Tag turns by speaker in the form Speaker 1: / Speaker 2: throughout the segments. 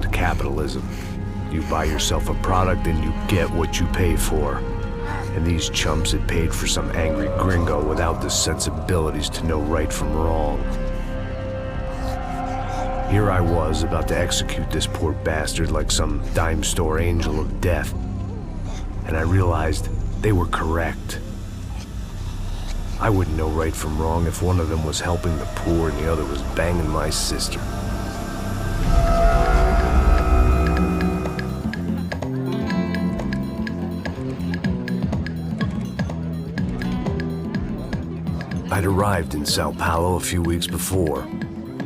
Speaker 1: beyond capitalism. You buy yourself a product and you get what you pay for. And these chumps had paid for some angry gringo without the sensibilities to know right from wrong. Here I was about to execute this poor bastard like some dime store angel of death. And I realized they were correct. I wouldn't know right from wrong if one of them was helping the poor and the other was banging my sister. I'd arrived in Sao Paulo a few weeks before.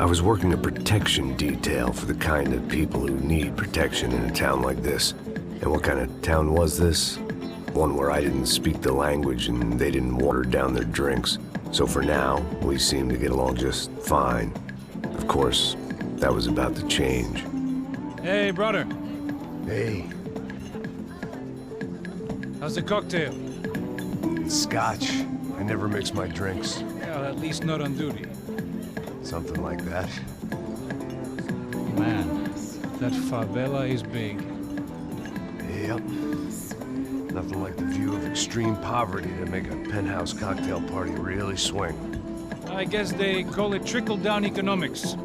Speaker 1: I was working a protection detail for the kind of people who need protection in a town like this. And what kind of town was this? One where I didn't speak the language and they didn't water down their drinks. So for now, we seemed to get along just fine. Of course, that was about to change.
Speaker 2: Hey, brother.
Speaker 1: Hey.
Speaker 2: How's the cocktail?
Speaker 1: It's scotch. I never mix my drinks.
Speaker 2: Well, at least not on duty.
Speaker 1: Something like that.
Speaker 2: Man, that favela is big.
Speaker 1: Yep. Nothing like the view of extreme poverty to make a penthouse cocktail party really swing.
Speaker 2: I guess they call it trickle-down economics.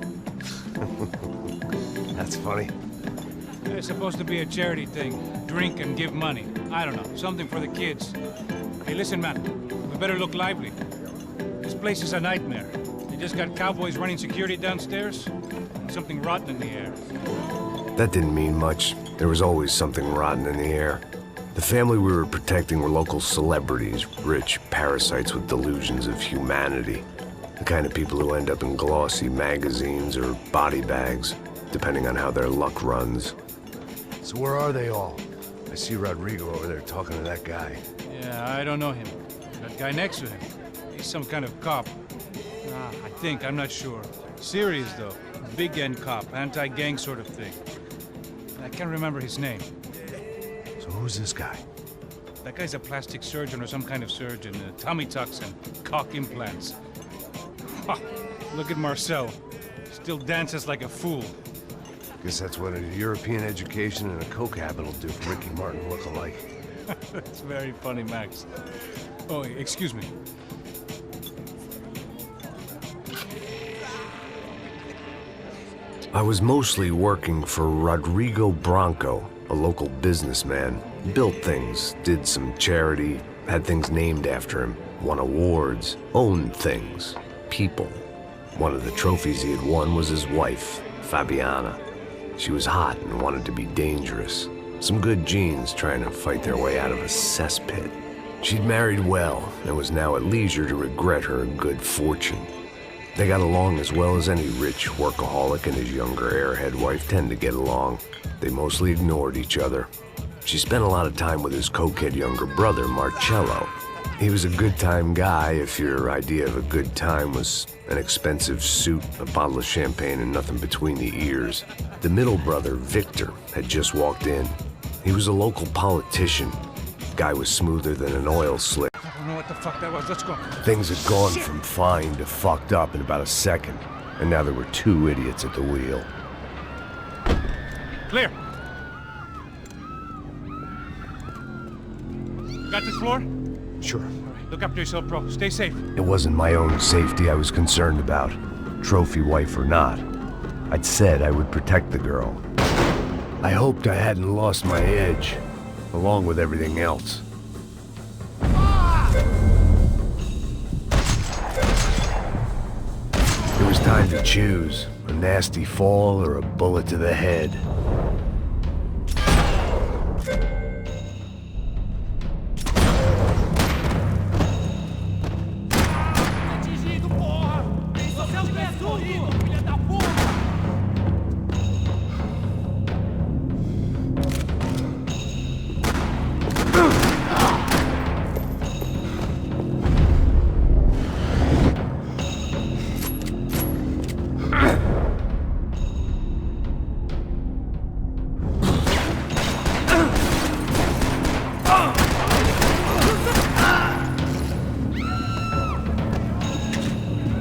Speaker 1: That's funny.
Speaker 2: It's supposed to be a charity thing. Drink and give money. I don't know, something for the kids. Hey, listen, man. We better look lively. This place is a nightmare. They just got cowboys running security downstairs. And something rotten in the air.
Speaker 1: That didn't mean much. There was always something rotten in the air. The family we were protecting were local celebrities, rich parasites with delusions of humanity. The kind of people who end up in glossy magazines or body bags, depending on how their luck runs. So where are they all? I see Rodrigo over there talking to that guy.
Speaker 2: Yeah, I don't know him. That guy next to him. He's some kind of cop. I think, I'm not sure. Serious, though. Big end cop, anti-gang sort of thing. I can't remember his name.
Speaker 1: So who's this guy?
Speaker 2: That guy's a plastic surgeon or some kind of surgeon. Tummy tucks and cock implants. Ha! Look at Marcel. Still dances like a fool.
Speaker 1: Guess that's what a European education and a coke habit will do for Ricky Martin look-alike.
Speaker 2: That's very funny, Max. Oh, excuse me.
Speaker 1: I was mostly working for Rodrigo Branco, a local businessman. Built things, did some charity, had things named after him, won awards, owned things, people. One of the trophies he had won was his wife, Fabiana. She was hot and wanted to be dangerous. Some good genes trying to fight their way out of a cesspit. She'd married well and was now at leisure to regret her good fortune. They got along as well as any rich workaholic and his younger airhead wife tend to get along. They mostly ignored each other. She spent a lot of time with his cokehead younger brother, Marcello. He was a good-time guy if your idea of a good time was an expensive suit, a bottle of champagne, and nothing between the ears. The middle brother, Victor, had just walked in. He was a local politician. Guy was smoother than an oil slick.
Speaker 2: I don't know what the fuck that was. Let's go.
Speaker 1: Things had gone from fine to fucked up in about a second, and now there were two idiots at the wheel.
Speaker 2: Clear. You got this floor?
Speaker 1: Sure.
Speaker 2: All right, look after yourself, bro. Stay safe.
Speaker 1: It wasn't my own safety I was concerned about, trophy wife or not. I'd said I would protect the girl. I hoped I hadn't lost my edge, along with everything else. It was time to choose, a nasty fall or a bullet to the head.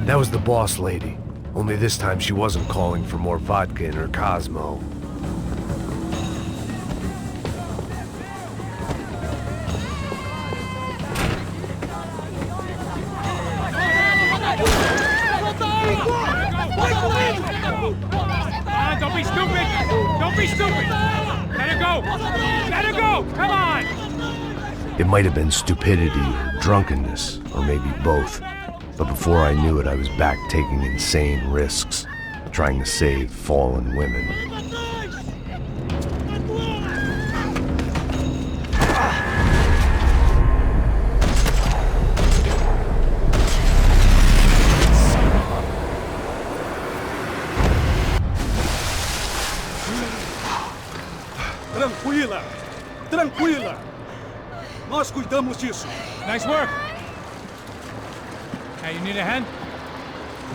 Speaker 1: That was the boss lady, only this time she wasn't calling for more vodka in her Cosmo.
Speaker 2: be stupid! Let her go! Let her go! Come on!
Speaker 1: It might have been stupidity or drunkenness, or maybe both. But before I knew it, I was back taking insane risks, trying to save fallen women.
Speaker 3: Tranquila! Tranquila! Nós cuidamos disso.
Speaker 2: Nice work! Hey, you need a hand?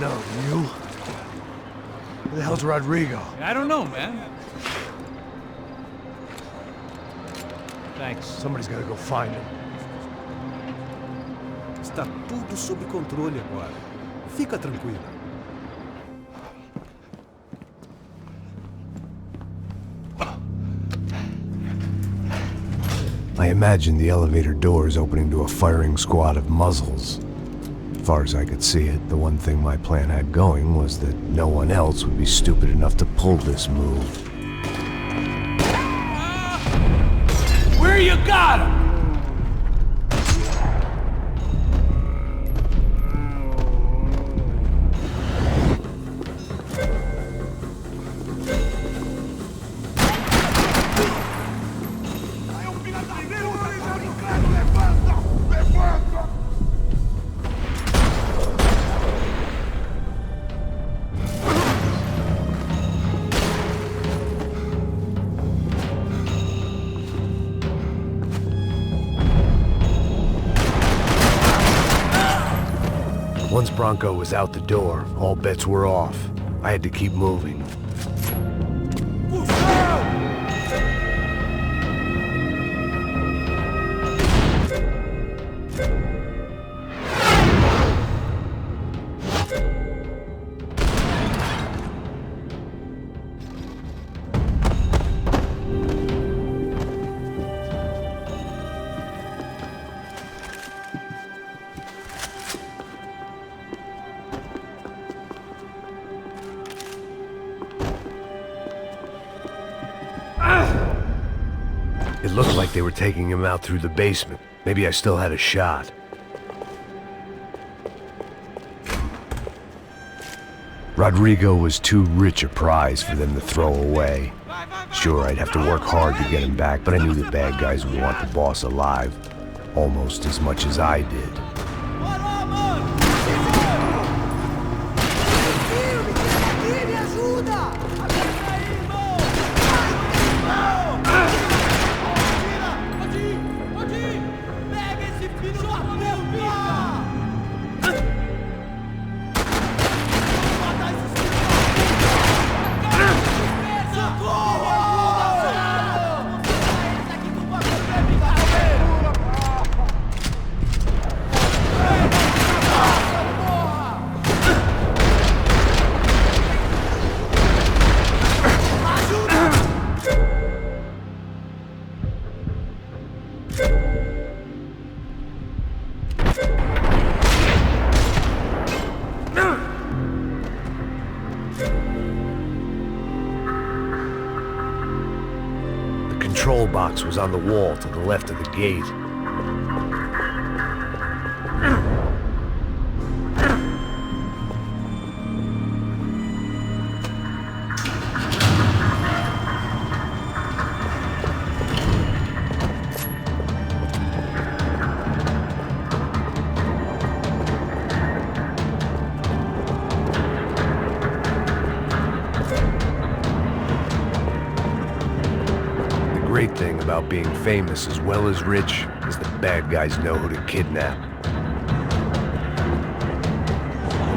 Speaker 4: No, you? Where the hell's Rodrigo?
Speaker 2: I don't know, man. Thanks.
Speaker 4: Somebody's gotta go find him.
Speaker 3: Está tudo sob controle agora. Fica tranquila.
Speaker 1: I imagined the elevator doors opening to a firing squad of muzzles. As far as I could see it, the one thing my plan had going was that no one else would be stupid enough to pull this move.
Speaker 2: Where you got him?
Speaker 1: Once Bronco was out the door, all bets were off. I had to keep moving. It looked like they were taking him out through the basement. Maybe I still had a shot. Rodrigo was too rich a prize for them to throw away. Sure, I'd have to work hard to get him back, but I knew the bad guys would want the boss alive, almost as much as I did. The control box was on the wall to the left of the gate. The great thing about being famous as well as rich is the bad guys know who to kidnap.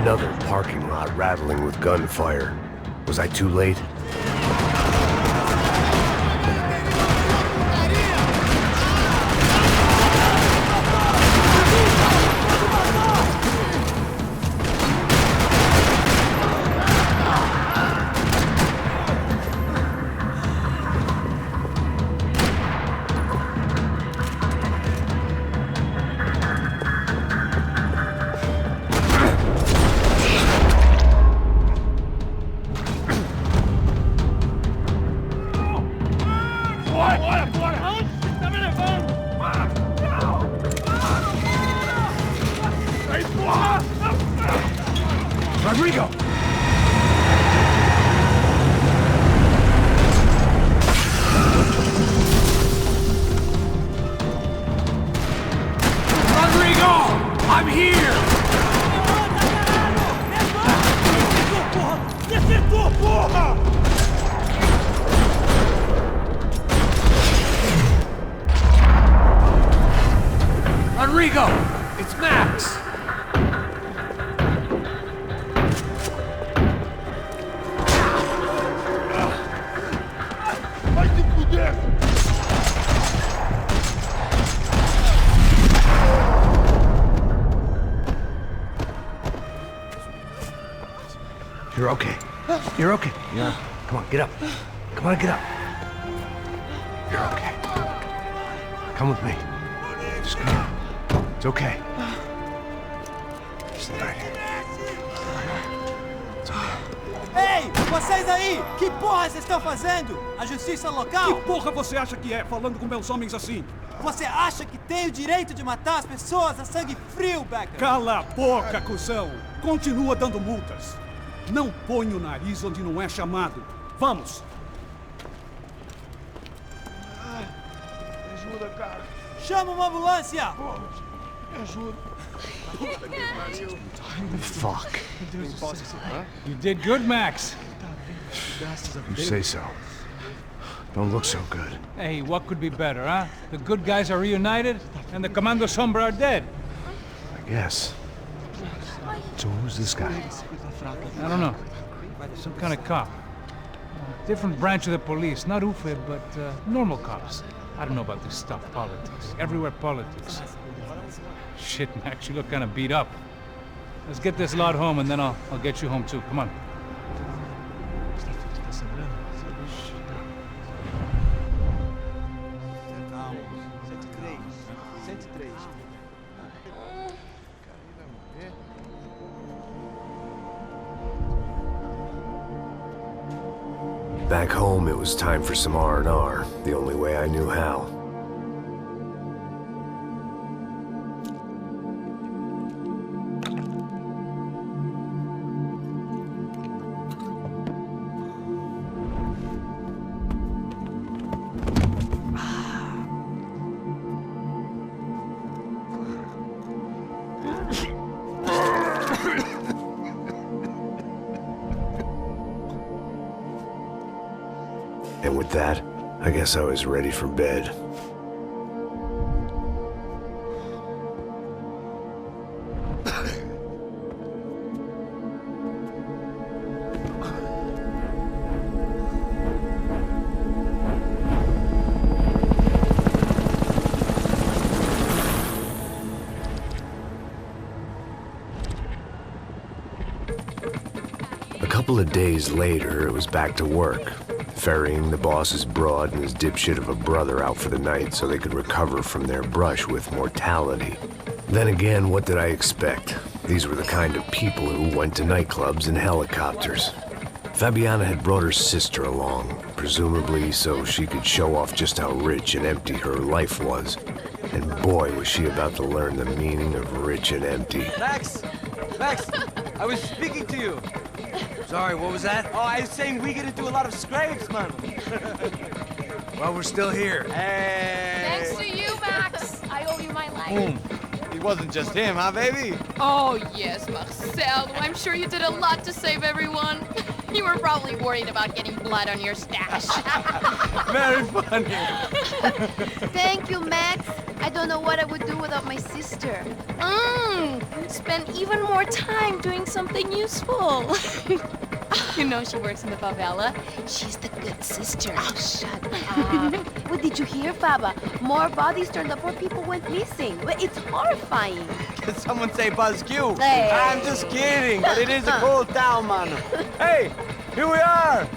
Speaker 1: Another parking lot rattling with gunfire. Was I too late?
Speaker 3: Motor, porra!
Speaker 4: Rodrigo! It's Max!
Speaker 3: Vai se fuder!
Speaker 4: You're okay. You're okay. Yeah. Come on, get up. Come on, get up. You're okay. Come with me. Just come on. It's okay. Just right here. It's okay.
Speaker 5: Ei, vocês aí! Que porra vocês estão fazendo? A justiça local?
Speaker 3: Que porra você acha que é, falando com meus homens assim?
Speaker 5: Você acha que tem o direito de matar as pessoas a sangue frio, Becker?
Speaker 3: Cala a boca, cuzão! Continua dando multas. Não põe o nariz onde não é chamado. Vamos!
Speaker 4: Me ajuda, cara.
Speaker 5: Chama uma ambulância!
Speaker 4: Me ajuda. Fuck.
Speaker 2: You did good, Max.
Speaker 4: You say so. Don't look so good.
Speaker 2: Hey, what could be better, huh? The good guys are reunited, and the Commando Sombra are dead.
Speaker 4: I guess. So who's this guy?
Speaker 2: I don't know. Some kind of cop. Different branch of the police. Not UFE, but normal cops. I don't know about this stuff, politics. Everywhere politics. Shit, Max, you look kind of beat up. Let's get this lot home, and then I'll get you home too. Come on.
Speaker 1: Back home, it was time for some R&R, the only way I knew how. And with that, I guess I was ready for bed. A couple of days later, it was back to work. Ferrying the boss's broad and his dipshit of a brother out for the night so they could recover from their brush with mortality. Then again, what did I expect? These were the kind of people who went to nightclubs in helicopters. Fabiana had brought her sister along, presumably so she could show off just how rich and empty her life was. And boy, was she about to learn the meaning of rich and empty.
Speaker 6: Max! Max! I was speaking to you!
Speaker 4: Sorry, what was that?
Speaker 6: Oh, I was saying we get into a lot of scrapes, man.
Speaker 4: Well, we're still here.
Speaker 6: Hey!
Speaker 7: Thanks to you, Max. I owe you my life.
Speaker 6: Boom. It wasn't just him, huh, baby?
Speaker 7: Oh, yes, Marcel. I'm sure you did a lot to save everyone. You were probably worried about getting blood on your stash.
Speaker 6: Very funny.
Speaker 8: Thank you, Max. I don't know what I would do without my sister.
Speaker 7: Spend even more time doing something useful. You know she works in the favela. She's the good sister.
Speaker 8: Oh, shut up. What did you hear, Faba? More bodies turned up where people went missing. It's horrifying.
Speaker 6: Did someone say Buzz Q?
Speaker 8: Hey.
Speaker 6: I'm just kidding, but it is a cool town, man. Hey, here we are.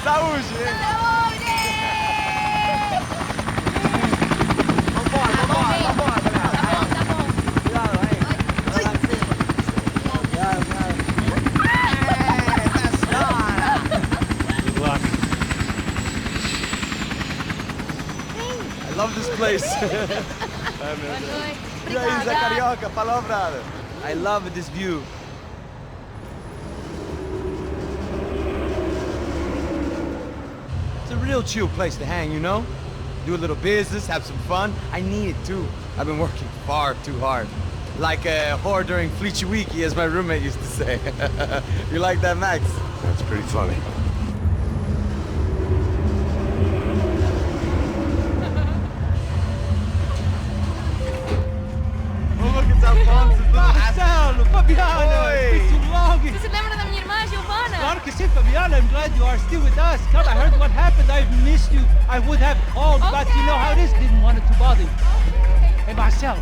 Speaker 6: Saúde! I love this place. E aí, Zé Carioca, palavra. I love this view. It's a real chill place to hang, you know? Do a little business, have some fun. I need it too. I've been working far too hard. Like a whore during Fleechy Weeky, as my roommate used to say. You like that, Max?
Speaker 4: That's pretty funny.
Speaker 6: Oh, look, it's Alfonso.
Speaker 5: Marcelo, Fabiana, it's been too long.
Speaker 7: Você se lembra da minha irmã, Giovanna?
Speaker 5: Claro que sim, Fabiana. I'm glad you are still with us. Come, I heard what happened. I've missed you. I would have called, but you know how it is. Didn't want it to bother you. Hey, Marcelo,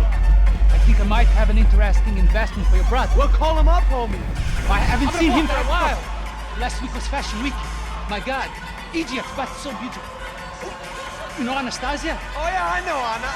Speaker 5: I think I might have an interesting investment for your brother.
Speaker 6: Well, call him up, homie.
Speaker 5: I haven't seen him for a while. Last week was Fashion Week. My God, Egypt, but so beautiful. You know Anastasia?
Speaker 6: Oh, yeah, I know, Anna.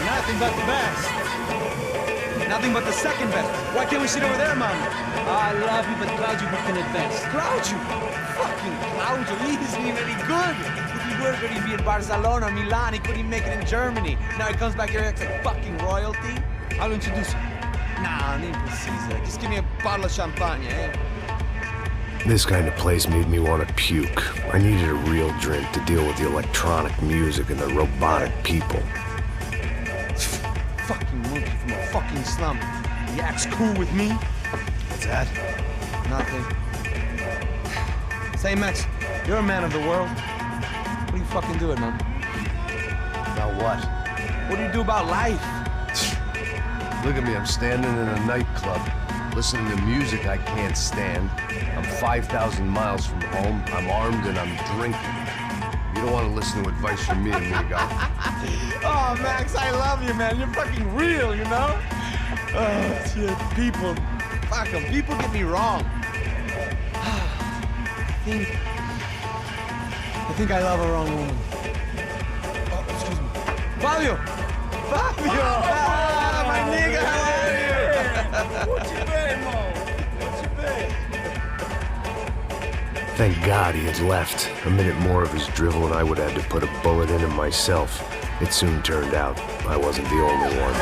Speaker 6: Nothing but the best. Nothing but the second best. Why can't we sit over there, Mom?
Speaker 5: I love you, but Claudio booked in advance.
Speaker 6: Claudio? Fucking Claudio, he isn't even any good. If he were good, he'd be in Barcelona, Milan, he couldn't even make it in Germany. Now he comes back here and acts like fucking royalty.
Speaker 5: I'll introduce you.
Speaker 6: Nah, nem precisa. Just give me a bottle of champagne, eh?
Speaker 1: This kind of place made me want to puke. I needed a real drink to deal with the electronic music and the robotic people.
Speaker 6: Fucking monkey from a fucking slum. He acts cool with me.
Speaker 4: What's that?
Speaker 6: Nothing. Say, Max, you're a man of the world. What do you fucking do it, man?
Speaker 4: About what?
Speaker 6: What do you do about life?
Speaker 4: Look at me, I'm standing in a nightclub, listening to music I can't stand. I'm 5,000 miles from home, I'm armed and I'm drinking. You don't want to listen to advice from me, amigo.
Speaker 6: Oh, Max, I love you, man. You're fucking real, you know? Oh, shit. People. Fuck them. People get me wrong. I think I love a wrong woman. Oh, excuse me. Fabio! Fabio! Ah, my nigga, how are you? What you been, Mo? What you been?
Speaker 1: Thank God he had left. A minute more of his drivel and I would have had to put a bullet in him myself. It soon turned out I wasn't the only one.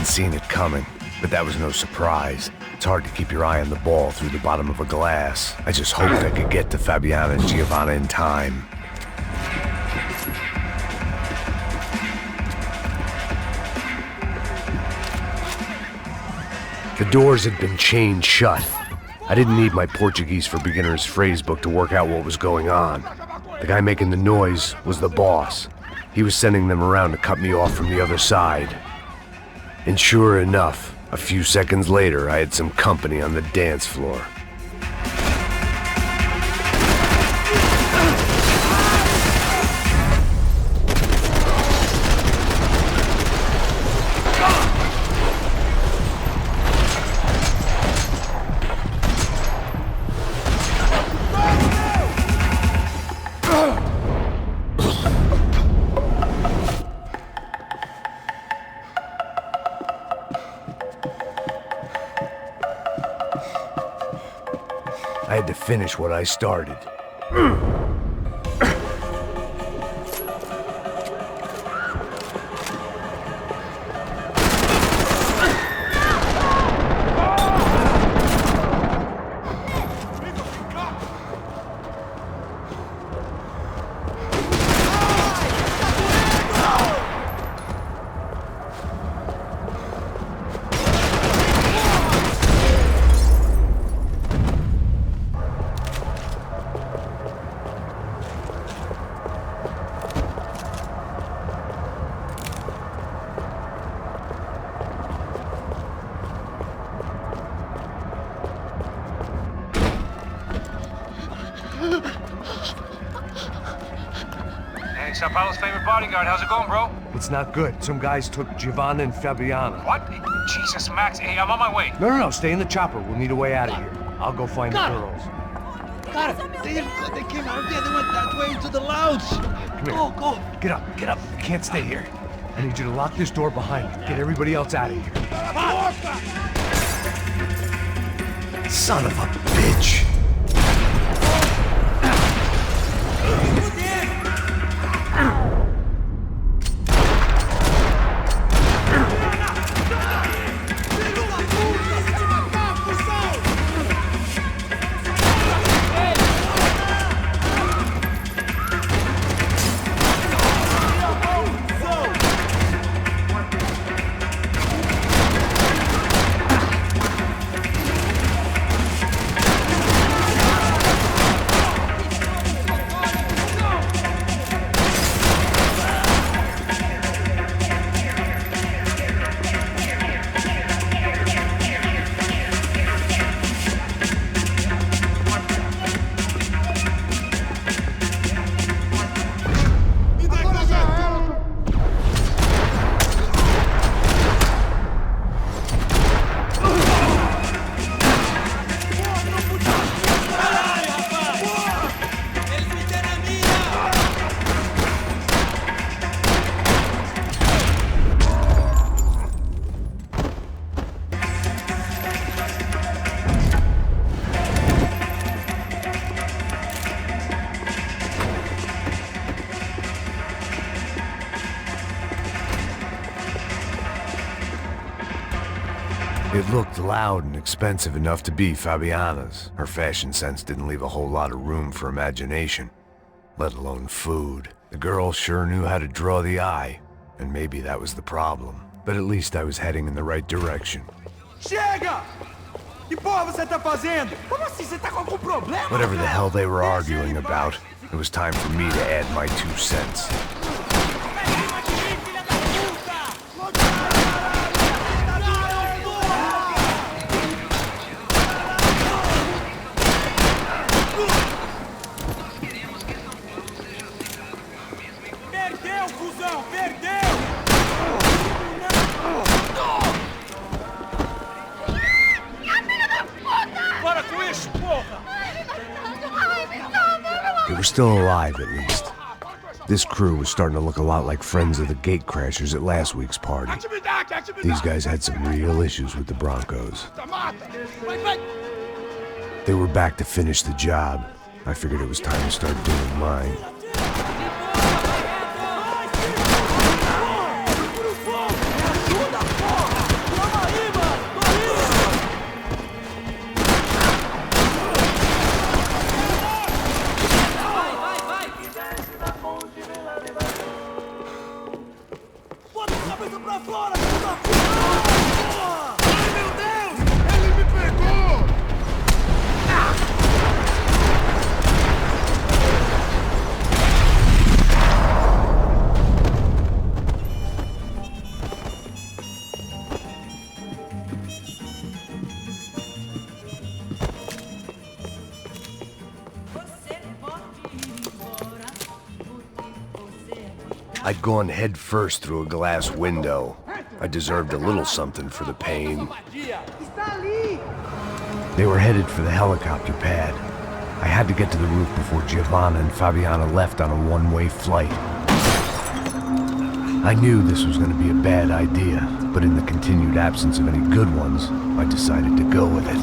Speaker 1: Seen it coming, but that was no surprise. It's hard to keep your eye on the ball through the bottom of a glass. I just hoped I could get to Fabiana and Giovanna in time. The doors had been chained shut. I didn't need my Portuguese for Beginners phrase book to work out what was going on. The guy making the noise was the boss. He was sending them around to cut me off from the other side. And sure enough, a few seconds later, I had some company on the dance floor. I had to finish what I started.
Speaker 2: Hey, Sao Paulo's favorite bodyguard. How's it going, bro?
Speaker 1: It's not good. Some guys took Giovanna and Fabiana.
Speaker 2: What? Jesus, Max. Hey, I'm on my way.
Speaker 1: No, stay in the chopper. We'll need a way out of here. I'll go find the girls.
Speaker 5: Got it. They came out there. They went that way into the lounge.
Speaker 1: Come here.
Speaker 5: Go.
Speaker 1: Get up. You can't stay here. I need you to lock this door behind me. Get everybody else out of here. Son of a bitch. It looked loud and expensive enough to be Fabiana's. Her fashion sense didn't leave a whole lot of room for imagination, let alone food. The girl sure knew how to draw the eye, and maybe that was the problem. But at least I was heading in the right direction.
Speaker 6: Chega! Que porra você tá fazendo? Como assim? Você tá com algum problema?
Speaker 1: Whatever the hell they were arguing about, it was time for me to add my 2 cents. They were still alive, at least. This crew was starting to look a lot like friends of the gatecrashers at last week's party. These guys had some real issues with the Broncos. They were back to finish the job. I figured it was time to start doing mine. I'd gone head first through a glass window. I deserved a little something for the pain. They were headed for the helicopter pad. I had to get to the roof before Giovanna and Fabiana left on a one-way flight. I knew this was going to be a bad idea, but in the continued absence of any good ones, I decided to go with it.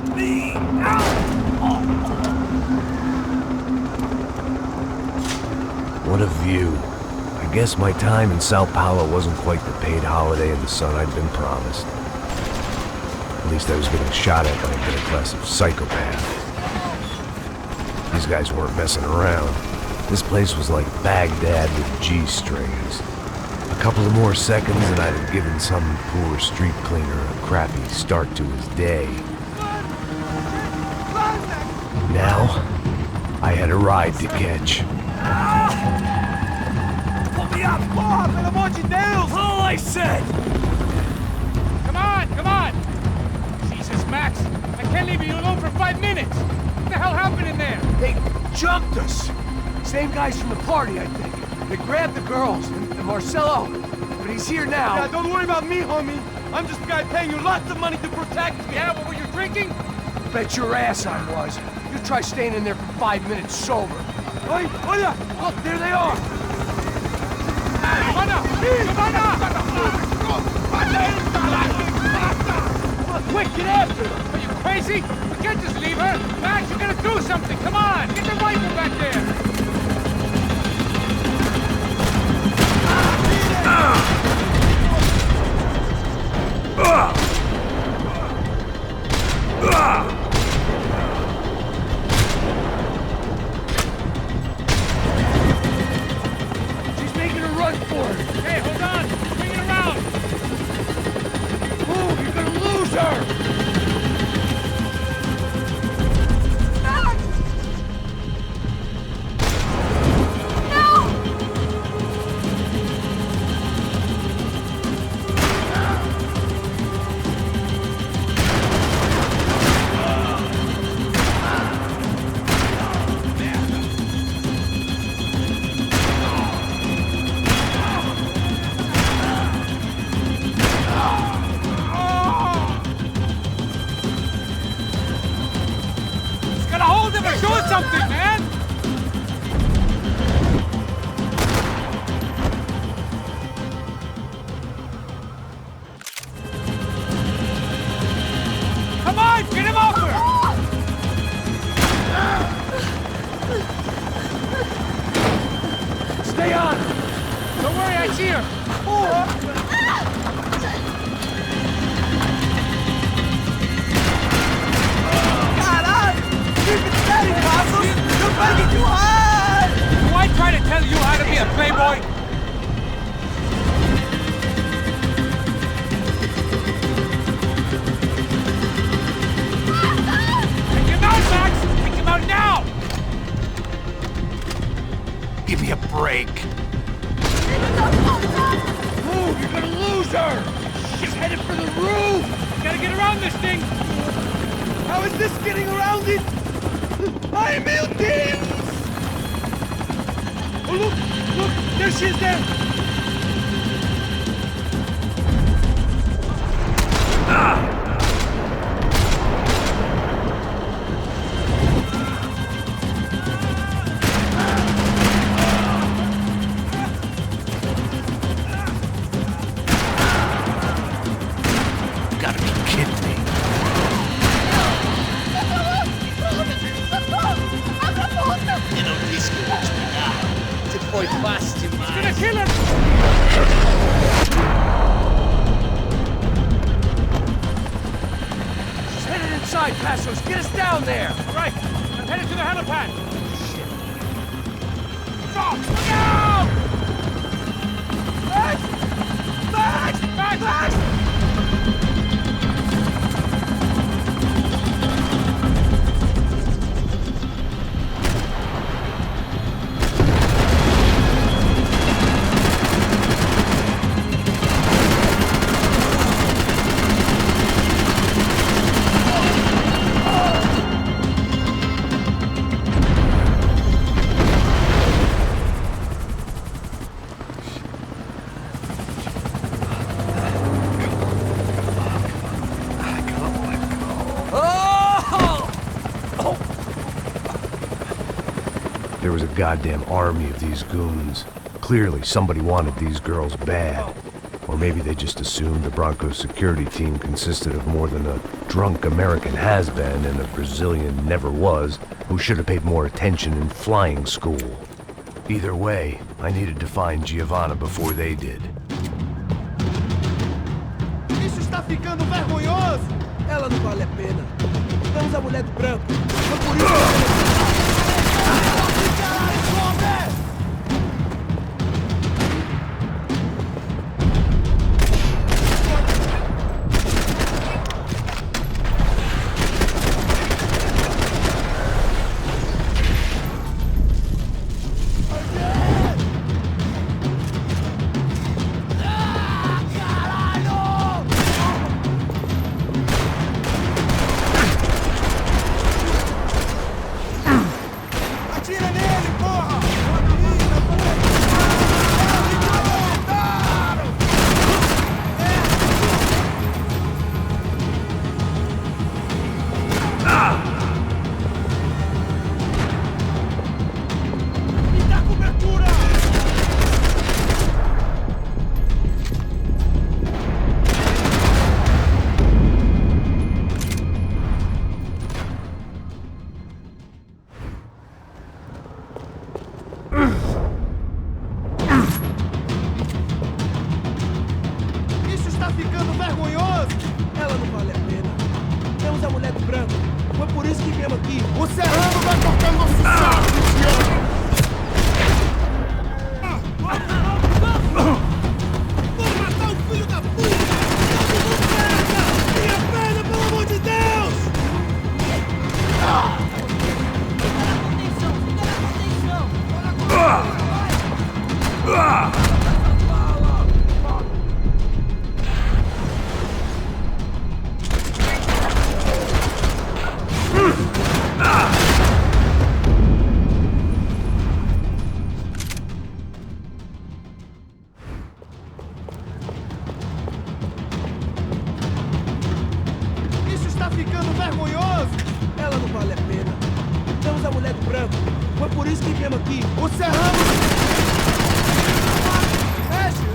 Speaker 1: What a view. I guess my time in Sao Paulo wasn't quite the paid holiday in the sun I'd been promised. At least I was getting shot at by a middle class of psychopaths. These guys weren't messing around. This place was like Baghdad with G-strings. A couple of more seconds and I'd have given some poor street cleaner a crappy start to his day. Now, I had a ride to catch.
Speaker 6: Pull me up! Bob, pelo amor de Deus! All I said!
Speaker 2: Come on, come on! Jesus, Max, I can't leave you alone for 5 minutes! What the hell happened in there?
Speaker 6: They jumped us! Same guys from the party, I think. They grabbed the girls, and Marcelo, but he's here now. Yeah, don't worry about me, homie. I'm just a guy paying you lots of money to protect me.
Speaker 2: Yeah, what were you drinking?
Speaker 6: Bet your ass I was. You try staying in there for 5 minutes sober. Oi, olha! Look, there they are! Quick, get after them!
Speaker 2: Are you crazy? We can't just leave her! Max, you gotta do something! Come on! Get the rifle back there!
Speaker 6: She's making a run for it!
Speaker 2: Hey, hold on! Bring it around!
Speaker 6: Move, you're gonna lose her!
Speaker 2: Do something, man! Come on, get him off her!
Speaker 6: Stay on!
Speaker 2: Don't worry, I see her! Do I try to tell you how to be a playboy? Take him out, Max! Take him out now!
Speaker 1: Give me a break.
Speaker 6: Move, you're gonna lose her! She's headed for the roof!
Speaker 2: Gotta get around this thing!
Speaker 6: How is this getting around it? I meu Deus! Oh, look, there she is there!
Speaker 1: You gotta be kidding me.
Speaker 9: Eu não disse que eu vou despegar. Você foi fácil demais.
Speaker 2: Gonna kill him!
Speaker 6: She's headed inside, Passos. Get us down there!
Speaker 2: Right, I'm headed to the helipad. Shit. Stop! Look out!
Speaker 6: Max! Max!
Speaker 2: Max!
Speaker 6: Max!
Speaker 1: There was a goddamn army of these goons. Clearly, somebody wanted these girls bad. Or maybe they just assumed the Broncos security team consisted of more than a drunk American has-been and a Brazilian never-was who should have paid more attention in flying school. Either way, I needed to find Giovanna before they did.
Speaker 6: Isso está ficando vergonhoso! Ela não vale a pena. Temos a mulher do branco. Foi por isso que viemos aqui. O serrano vai tocando nosso saco, Luciano! Vou matar o filho da puta! Todo mundo pega! Minha perna, pelo amor de Deus! Isso está ficando vergonhoso! Ela não vale a pena. Temos a mulher do branco. Foi por isso que viemos aqui. O serrano... Mexe!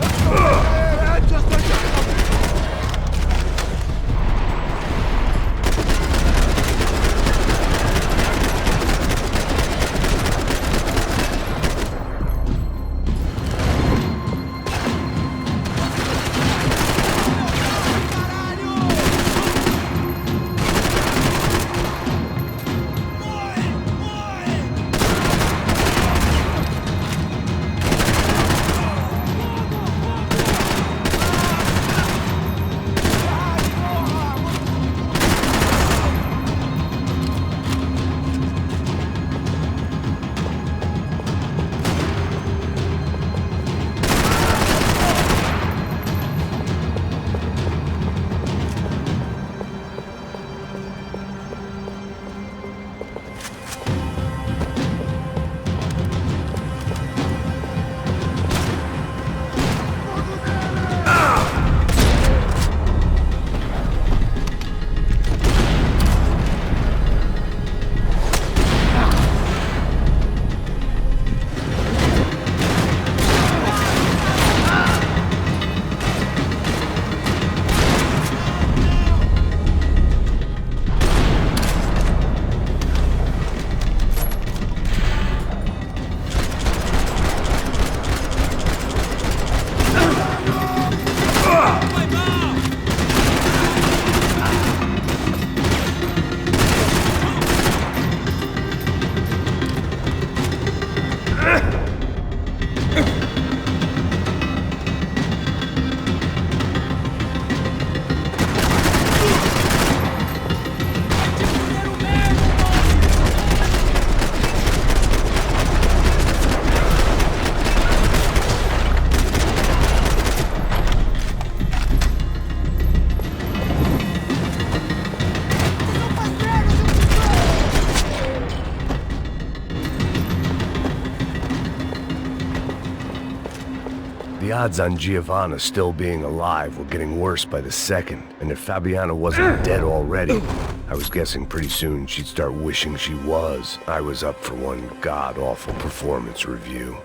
Speaker 1: The odds on Giovanna still being alive were getting worse by the second, and if Fabiana wasn't dead already, I was guessing pretty soon she'd start wishing she was. I was up for one god-awful performance review.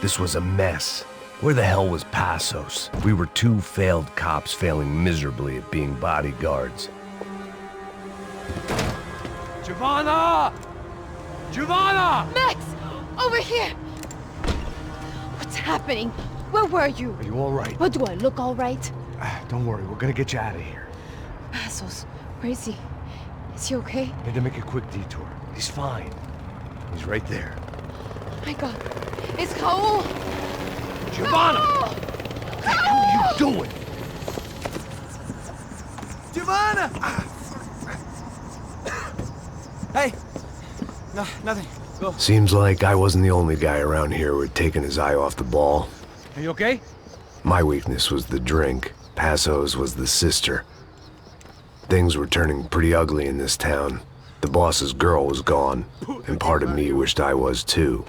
Speaker 1: This was a mess. Where the hell was Passos? We were two failed cops failing miserably at being bodyguards.
Speaker 5: Giovanna! Giovanna!
Speaker 7: Max! Over here!
Speaker 8: What's happening? Where were you?
Speaker 4: Are you all right?
Speaker 8: What do I look all right?
Speaker 4: Don't worry, we're gonna get you out of here.
Speaker 8: Passos, where is he? Is he okay?
Speaker 4: Had to make a quick detour. He's fine. He's right there.
Speaker 8: Oh my God. It's Raul!
Speaker 4: Giovanna! What the hell are you doing?
Speaker 6: Giovanna! Hey! No, nothing. Go.
Speaker 1: Seems like I wasn't the only guy around here who had taken his eye off the ball.
Speaker 2: Are you okay?
Speaker 1: My weakness was the drink. Passo's was the sister. Things were turning pretty ugly in this town. The boss's girl was gone, and part of me wished I was too.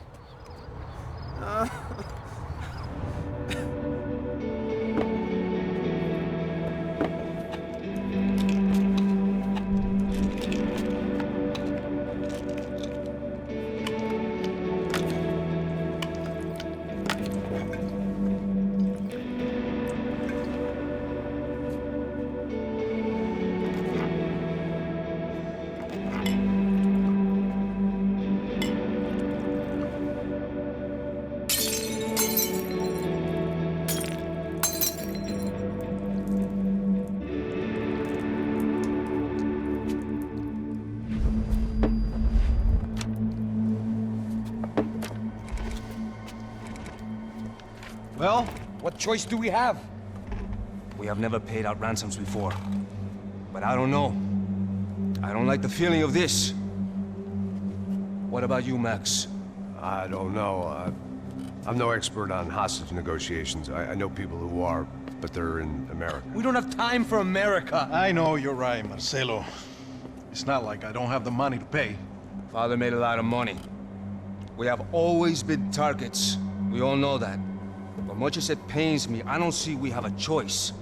Speaker 6: Well, what choice do we have? We have never paid out ransoms before. But I don't know. I don't like the feeling of this. What about you, Max?
Speaker 4: I don't know. I'm no expert on hostage negotiations. I know people who are, but they're in America.
Speaker 6: We don't have time for America.
Speaker 10: I know you're right, Marcelo. It's not like I don't have the money to pay.
Speaker 6: Father made a lot of money. We have always been targets. We all know that. But much as it pains me, I don't see we have a choice.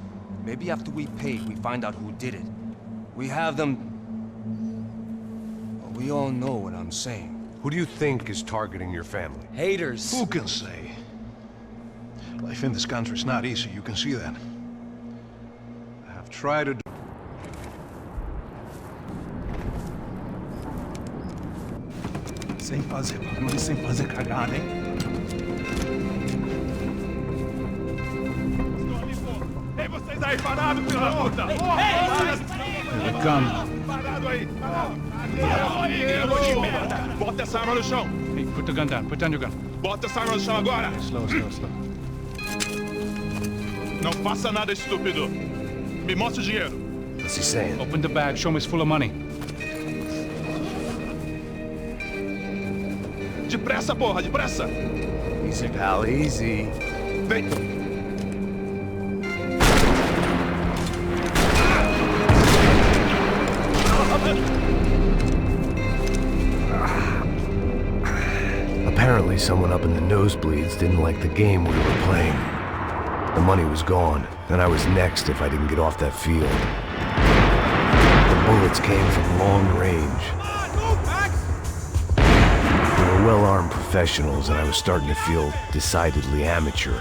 Speaker 6: Maybe after we pay, we find out who did it. We have them... Well, we all know what I'm saying.
Speaker 4: Who do you think is targeting your family?
Speaker 6: Haters.
Speaker 10: Who can say? Life in this country is not easy, you can see that. I have tried to do...
Speaker 3: Sem fazer barulho, sem fazer cagada, hein?
Speaker 11: Ei, vocês aí parados, filha da puta! Parado aí! Bota essa arma no chão!
Speaker 2: Hey, put the gun down. Put down your gun.
Speaker 11: Bota essa arma no chão agora!
Speaker 2: Slow.
Speaker 11: Não faça nada estúpido! Me mostre o dinheiro!
Speaker 1: What's he saying?
Speaker 2: Open the bag. Show me it's full of money.
Speaker 11: Depressa, porra, depressa!
Speaker 1: Easy, pal, easy.
Speaker 11: Vem!
Speaker 1: Apparently someone up in the nosebleeds didn't like the game we were playing. The money was gone, and I was next if I didn't get off that field. The bullets came from long range. They were well-armed professionals, and I was starting to feel decidedly amateur.